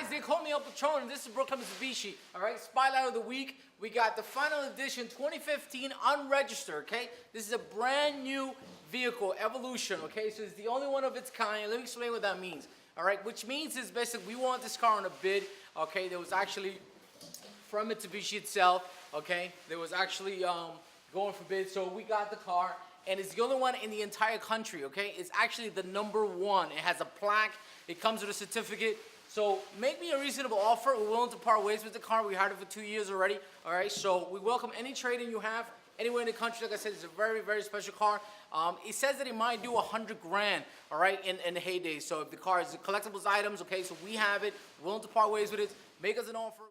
guys, they call me Patronn, and this is Brooklyn Mitsubishi. All right, Spotlight of the Week. We got the final edition 2015 unregistered, okay? This is a brand new vehicle, Evolution, okay? So it's the only one of its kind. Let me explain what that means. All right, which means is basically we want this car on a bid, okay? There was actually from Mitsubishi itself, okay? There was actually going for bid, so we got the car. And it's the only one in the entire country, okay? It's actually the #1. It has a plaque. It comes with a certificate. So make me a reasonable offer. We're willing to part ways with the car. We had it for 2 years already, all right? So we welcome any trade-in you have anywhere in the country. Like I said, it's a very, very special car. It says that it might do 100 grand, all right, in the heyday. So if the car is collectibles items, okay, so we have it. We're willing to part ways with it. Make us an offer.